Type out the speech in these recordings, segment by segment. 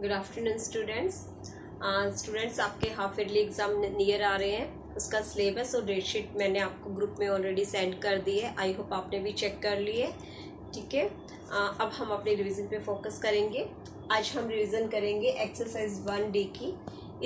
Good afternoon students आपके half yearly exam near आ रहे हैं। उसका सिलेबस और डेट शीट मैंने आपको ग्रुप में ऑलरेडी सेंड कर दी है। आई होप आपने भी चेक कर ली है। ठीक है, अब हम अपने रिवीजन पे फोकस करेंगे। आज हम रिवीजन करेंगे एक्सरसाइज 1D की।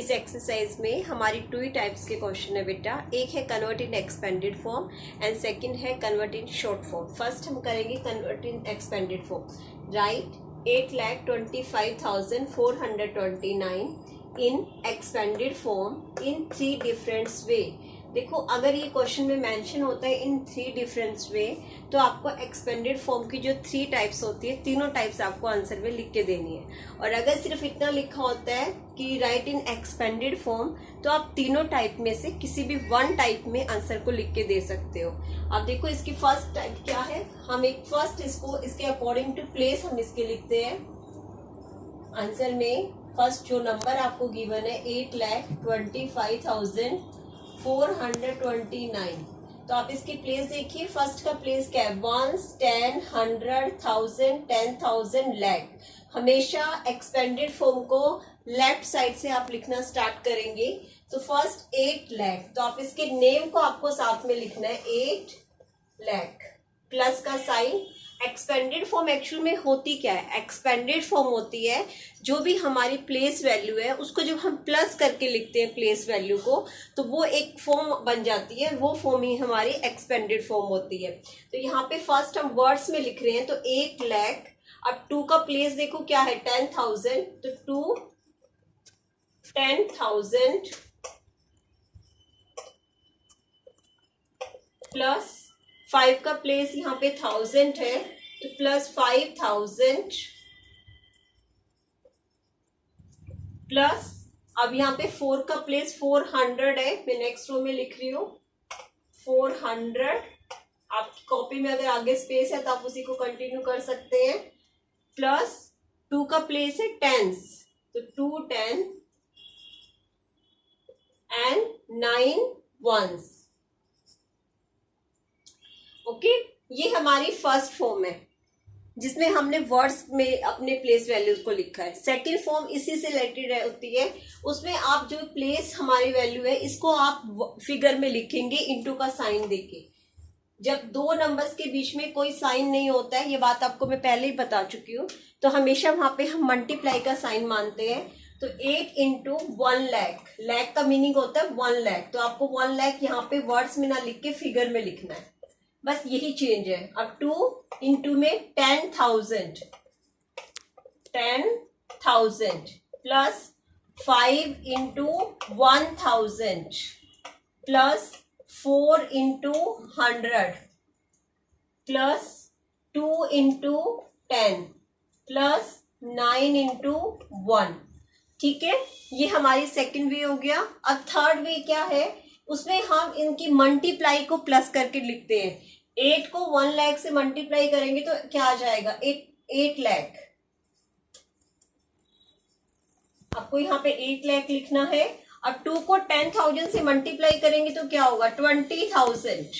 इस एक्सरसाइज में हमारी 2 टाइप्स के क्वेश्चन है बेटा। एक है convert in expanded form and second है convert in short form. First हम करेंगे convert in expanded form. Right 8,25,429 in expanded form in 3 different way. देखो, अगर ये क्वेश्चन में मेंशन होता है इन 3 डिफरेंट वे, तो आपको एक्सपेंडेड फॉर्म की जो 3 टाइप्स होती है, तीनों टाइप्स आपको आंसर में लिख के देनी है। और अगर सिर्फ इतना लिखा होता है कि राइट इन एक्सपेंडेड फॉर्म, तो आप तीनों टाइप में से किसी भी 1 टाइप में आंसर को लिख के दे सकते हो। अब देखो, इसकी फर्स्ट टाइप क्या है। हम एक फर्स्ट इसको इसके अकॉर्डिंग टू प्लेस हम इसके लिखते हैं। आंसर में फर्स्ट जो नंबर आपको गिवन है 8,25,429, तो आप इसकी प्लेस देखिए। फर्स्ट का प्लेस क्या है, 1, 10, 100, 1000, 10,000, लाख। हमेशा एक्सपेंडेड फॉर्म को लेफ्ट साइड से आप लिखना स्टार्ट करेंगे। तो फर्स्ट 8 लाख, तो आप इसके नेम को आपको साथ में लिखना है 8 लाख प्लस का साइन। एक्सपेंडेड फॉर्म एक्चुअल में होती क्या है, एक्सपेंडेड फॉर्म होती है जो भी हमारी प्लेस वैल्यू है उसको जब हम प्लस करके लिखते हैं प्लेस वैल्यू को, तो वो एक फॉर्म बन जाती है। वो फॉर्म ही हमारी एक्सपेंडेड फॉर्म होती है। तो यहाँ पे फर्स्ट हम वर्ड्स में लिख रहे हैं, तो 8 लाख। अब 2 का प्लेस देखो क्या है, 10,000, तो 2 10,000 प्लस 5 का प्लेस यहाँ पे 1000 है, तो प्लस 5,000 प्लस अब यहाँ पे 4 का प्लेस 400 है। मैं नेक्स्ट रो में लिख रही हूँ 400। आपकी कॉपी में अगर आगे स्पेस है तो आप उसी को कंटिन्यू कर सकते हैं। प्लस 2 का प्लेस है 10s, तो 2 10 एंड 9 1s। ओके, ये हमारी फर्स्ट फॉर्म है जिसमें हमने वर्ड्स में अपने प्लेस वैल्यूज को लिखा है। सेकंड फॉर्म इसी से रिलेटेड होती है। उसमें आप जो प्लेस हमारी वैल्यू है इसको आप फिगर में लिखेंगे इनटू का साइन देके। जब 2 नंबर्स के बीच में कोई साइन नहीं होता है, ये बात आपको मैं पहले ही बता चुकी हूँ, तो हमेशा वहां पे हम मल्टीप्लाई का साइन मानते हैं। तो 8 इंटू 1 लाख, लाख का मीनिंग होता है 1 लाख, तो आपको 1 लाख यहाँ पे वर्ड्स में ना लिख के फिगर में लिखना है, बस यही चेंज है। अब 2 इंटू में 10,000 plus 5 into 1,000 plus 4 into 100 plus 2 into 10 plus 9 into 1। ठीक है, ये हमारी सेकंड वे हो गया। अब थर्ड वे क्या है, उसमें हम इनकी मल्टीप्लाई को प्लस करके लिखते हैं। 8 को 1 लाख से मल्टीप्लाई करेंगे तो क्या आ जाएगा, 8 लाख। आपको यहाँ पे 8 लाख लिखना है। अब 2 को 10,000 से मल्टीप्लाई करेंगे तो क्या होगा, 20,000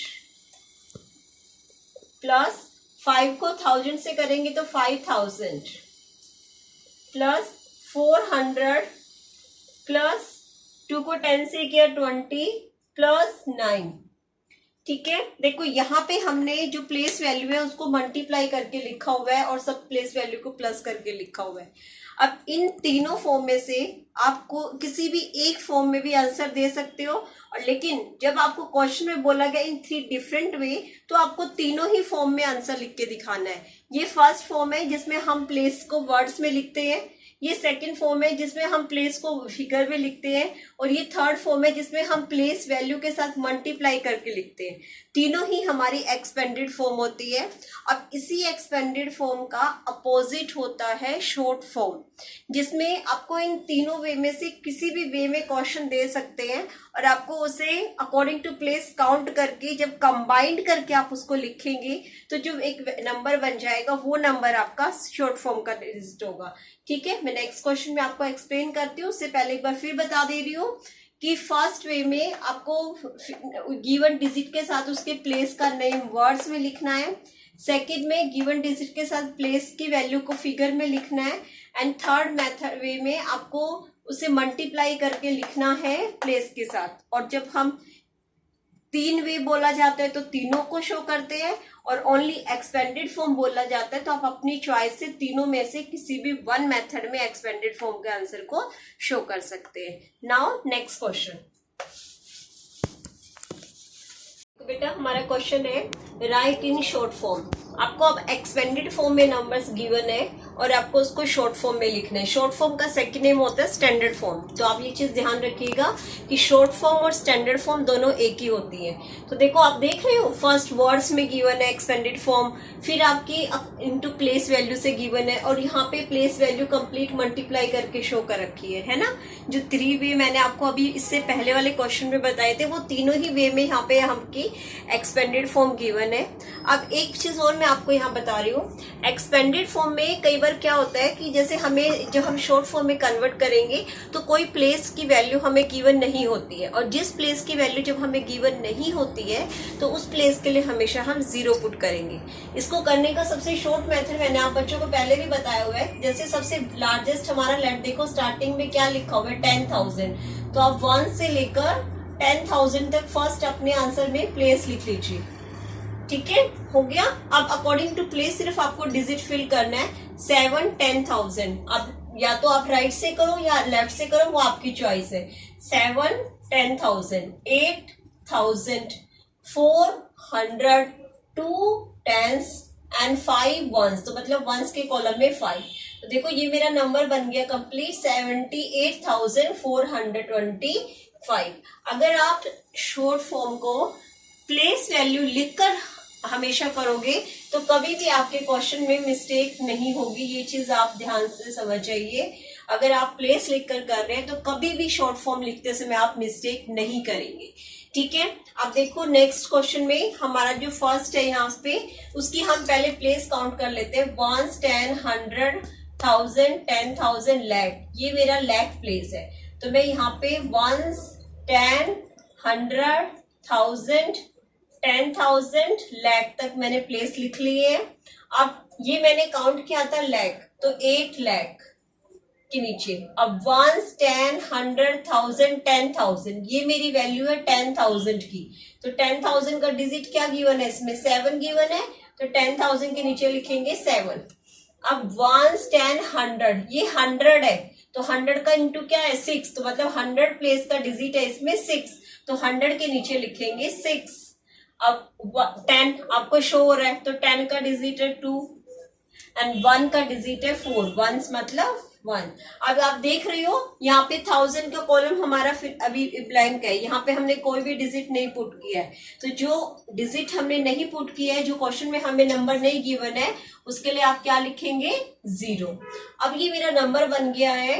प्लस 5 को 1000 से करेंगे तो 5,000 प्लस 400 प्लस 2 को 10 से किया 20 प्लस 9। ठीक है, देखो यहाँ पे हमने जो प्लेस वैल्यू है उसको मल्टीप्लाई करके लिखा हुआ है और सब प्लेस वैल्यू को प्लस करके लिखा हुआ है। अब इन तीनों फॉर्म में से आपको किसी भी एक फॉर्म में भी आंसर दे सकते हो, और लेकिन जब आपको क्वेश्चन में बोला गया इन 3 डिफरेंट वे, तो आपको तीनों ही फॉर्म में आंसर लिख के दिखाना है। ये फर्स्ट फॉर्म है जिसमें हम प्लेस को वर्ड्स में लिखते हैं, ये सेकंड फॉर्म है जिसमें हम प्लेस को फिगर में लिखते हैं, और ये थर्ड फॉर्म है जिसमें हम प्लेस वैल्यू के साथ मल्टीप्लाई करके लिखते हैं। तीनों ही हमारी एक्सपेंडेड फॉर्म होती है। अब इसी एक्सपेंडेड फॉर्म का अपोजिट होता है शॉर्ट फॉर्म, जिसमें आपको इन तीनों वे में से किसी भी वे में क्वेश्चन दे सकते हैं, और आपको उसे अकॉर्डिंग टू प्लेस काउंट करके जब कंबाइंड करके आप उसको लिखेंगे तो जो एक नंबर बन जाएगा वो नंबर आपका शॉर्ट फॉर्म का डिजिट होगा। ठीक है, मैं नेक्स्ट क्वेश्चन में आपको एक्सप्लेन करती हूँ। उससे पहले एक बार फिर बता दे रही हूँ कि फर्स्ट वे में आपको गिवन डिजिट के साथ उसके प्लेस का नेम वर्ड्स में लिखना है। सेकंड में गिवन डिजिट के साथ प्लेस की वैल्यू को फिगर में लिखना है। एंड थर्ड मेथड वे में आपको उसे मल्टीप्लाई करके लिखना है प्लेस के साथ। और जब हम 3 वे बोला जाता है तो तीनों को शो करते हैं, और ओनली एक्सपेंडेड फॉर्म बोला जाता है तो आप अपनी चॉइस से तीनों में से किसी भी वन मेथड में एक्सपेंडेड फॉर्म के आंसर को शो कर सकते हैं। Now next question. बेटा हमारा क्वेश्चन है राइट इन शॉर्ट फॉर्म। आपको अब एक्सपेंडेड फॉर्म में नंबर्स गिवन है और आपको उसको शॉर्ट फॉर्म में लिखना है। शॉर्ट फॉर्म का सेकंड नेम होता है स्टैंडर्ड फॉर्म। तो आप ये चीज ध्यान रखिएगा कि शॉर्ट फॉर्म और स्टैंडर्ड फॉर्म दोनों एक ही होती है। तो देखो आप देख रहे हो फर्स्ट वर्ड्स में गिवन है एक्सपेंडेड फॉर्म, फिर आपकी इनटू प्लेस वैल्यू से गिवन है, और यहाँ पे प्लेस वैल्यू कंप्लीट मल्टीप्लाई करके शो कर रखी है ना। जो 3 वे मैंने आपको अभी इससे पहले वाले क्वेश्चन में बताए थे वो तीनों ही वे में यहाँ पे हमकी एक्सपेंडेड फॉर्म गिवन है। अब एक चीज और मैं आपको यहाँ बता रही हूँ, एक्सपेंडेड फॉर्म में कई बार क्या होता है कि जैसे हमें जब हम शॉर्ट फॉर्म में कन्वर्ट करेंगे तो कोई प्लेस की वैल्यू हमें गिवन नहीं होती है, और जिस प्लेस की वैल्यू जब हमें गिवन नहीं होती है तो उस प्लेस के लिए हमेशा हम 0 पुट करेंगे। इसको करने का सबसे शॉर्ट मेथड मैंने आप बच्चों को पहले भी बताया हुआ है। जैसे सबसे लार्जेस्ट हमारा लेट देखो स्टार्टिंग में क्या लिखा हुआ है 10,000, तो आप 1 से लेकर 10,000 तक फर्स्ट अपने आंसर में प्लेस लिख लीजिए। ठीक है, हो गया। अब अकॉर्डिंग टू प्लेस सिर्फ आपको डिजिट फिल करना है 7, 10,000। अब या तो आप राइट से करो या लेफ्ट से करो, वो आपकी चॉइस है। 7, 10,000, 8,000, 400, 2 10s एंड 5 1s। तो मतलब 1s के कॉलम में 5। तो देखो ये मेरा नंबर बन गया कंप्लीट 78,425। अगर आप शॉर्ट फॉर्म को प्लेस वैल्यू लिखकर हमेशा करोगे तो कभी भी आपके क्वेश्चन में मिस्टेक नहीं होगी। ये चीज आप ध्यान से समझ जाइए। अगर आप प्लेस लिखकर कर रहे हैं तो कभी भी शॉर्ट फॉर्म लिखते समय आप मिस्टेक नहीं करेंगे। ठीक है, अब देखो नेक्स्ट क्वेश्चन में हमारा जो फर्स्ट है यहाँ पे उसकी हम पहले प्लेस काउंट कर लेते हैं। 1, 10, 100, 1000, 10,000, lakh। ये मेरा lakh प्लेस है। तो मैं यहाँ पे 1, 10, 100, 1000, 10,000, lakh तक मैंने प्लेस लिख ली है। अब ये मैंने काउंट किया था lakh, तो 8 lakh के नीचे अब 1, 10, 100, 1000, 10,000, ये मेरी वैल्यू है 10,000 की। तो 10,000 का डिजिट क्या गिवन है इसमें 7 गिवन है, तो 10,000 के नीचे लिखेंगे 7। अब 1, 10, 100, ये 100 है तो 100 का इंटू क्या है 6, तो मतलब 100 प्लेस का डिजिट है इसमें 6, तो 100 के नीचे लिखेंगे 6। अब 10 आपको शो हो रहा है तो 10 का डिजिट है 2 एंड 1 का डिजिट है 4, 1 मतलब 1। अब आप देख रहे हो यहाँ पे 1000 का कॉलम हमारा फिर अभी ब्लैंक है, यहाँ पे हमने कोई भी डिजिट नहीं पुट किया है। तो जो डिजिट हमने नहीं पुट किया है, जो क्वेश्चन में हमें नंबर नहीं गिवन है, उसके लिए आप क्या लिखेंगे 0। अब ये मेरा नंबर बन गया है,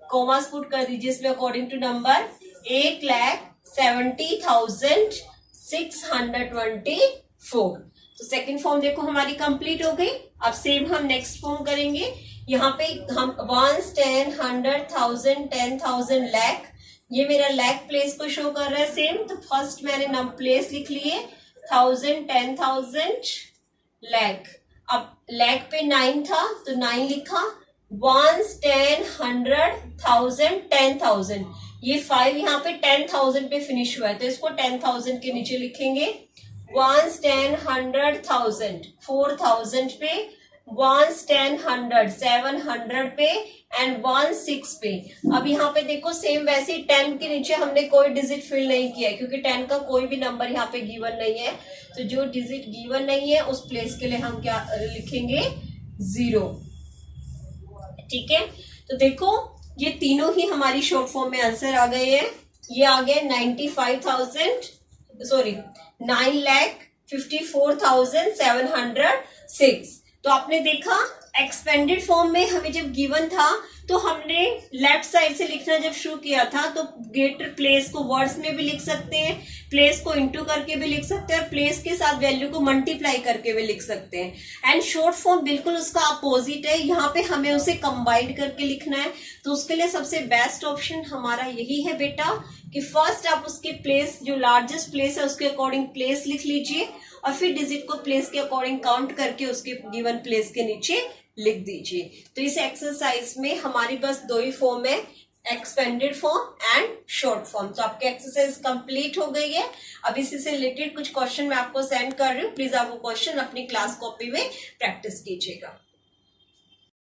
कॉमास पुट कर दीजिए इसमें अकॉर्डिंग टू नंबर 8,70,624। तो सेकंड फॉर्म देखो हमारी कंप्लीट हो गई। अब सेम हम नेक्स्ट फॉर्म करेंगे। यहाँ पे हम 1, 10, 100, 1000, 10,000, lakh, ये मेरा lakh प्लेस को शो कर रहा है सेम। तो फर्स्ट मैंने प्लेस लिख लिए 1000, 10,000, lakh। अब lakh पे 9 था तो 9 लिखा। 1, 10, 100, 1000, 10,000, ये 5 यहाँ पे 10,000 पे फिनिश हुआ है तो इसको 10,000 के नीचे लिखेंगे। 1, 10, 100, 1000, 4,000 पे, 1, 10, 100, 700 पे एंड 1, 6 पे। अब यहाँ पे देखो सेम वैसे ही 10 के नीचे हमने कोई डिजिट फिल नहीं किया है क्योंकि 10 का कोई भी नंबर यहाँ पे गिवन नहीं है। तो जो डिजिट गिवन नहीं है उस प्लेस के लिए हम क्या लिखेंगे 0। ठीक है, तो देखो ये तीनों ही हमारी शॉर्ट फॉर्म में आंसर आ गए हैं। ये आ गया 9,54,706। तो आपने देखा एक्सपेंडेड फॉर्म में हमें जब गिवन था तो हमने लेफ्ट साइड से लिखना जब शुरू किया था तो गेटर प्लेस को वर्ड्स में भी लिख सकते हैं, प्लेस को इंटू करके भी लिख सकते हैं और प्लेस के साथ वैल्यू को मल्टीप्लाई करके भी लिख सकते हैं। एंड शॉर्ट फॉर्म बिल्कुल उसका अपोजिट है, यहाँ पे हमें उसे कंबाइंड करके लिखना है। तो उसके लिए सबसे बेस्ट ऑप्शन हमारा यही है बेटा कि फर्स्ट आप उसके प्लेस जो लार्जेस्ट प्लेस है उसके अकॉर्डिंग प्लेस लिख लीजिए और फिर डिजिट को प्लेस के अकॉर्डिंग काउंट करके उसके गिवन प्लेस के नीचे लिख दीजिए। तो इस एक्सरसाइज में हमारी बस दो ही फॉर्म है, expanded form and short form. तो आपकी एक्सरसाइज कंप्लीट हो गई है। अब इसी से रिलेटेड कुछ क्वेश्चन मैं आपको सेंड कर रही हूँ, प्लीज आप वो क्वेश्चन अपनी क्लास कॉपी में प्रैक्टिस कीजिएगा।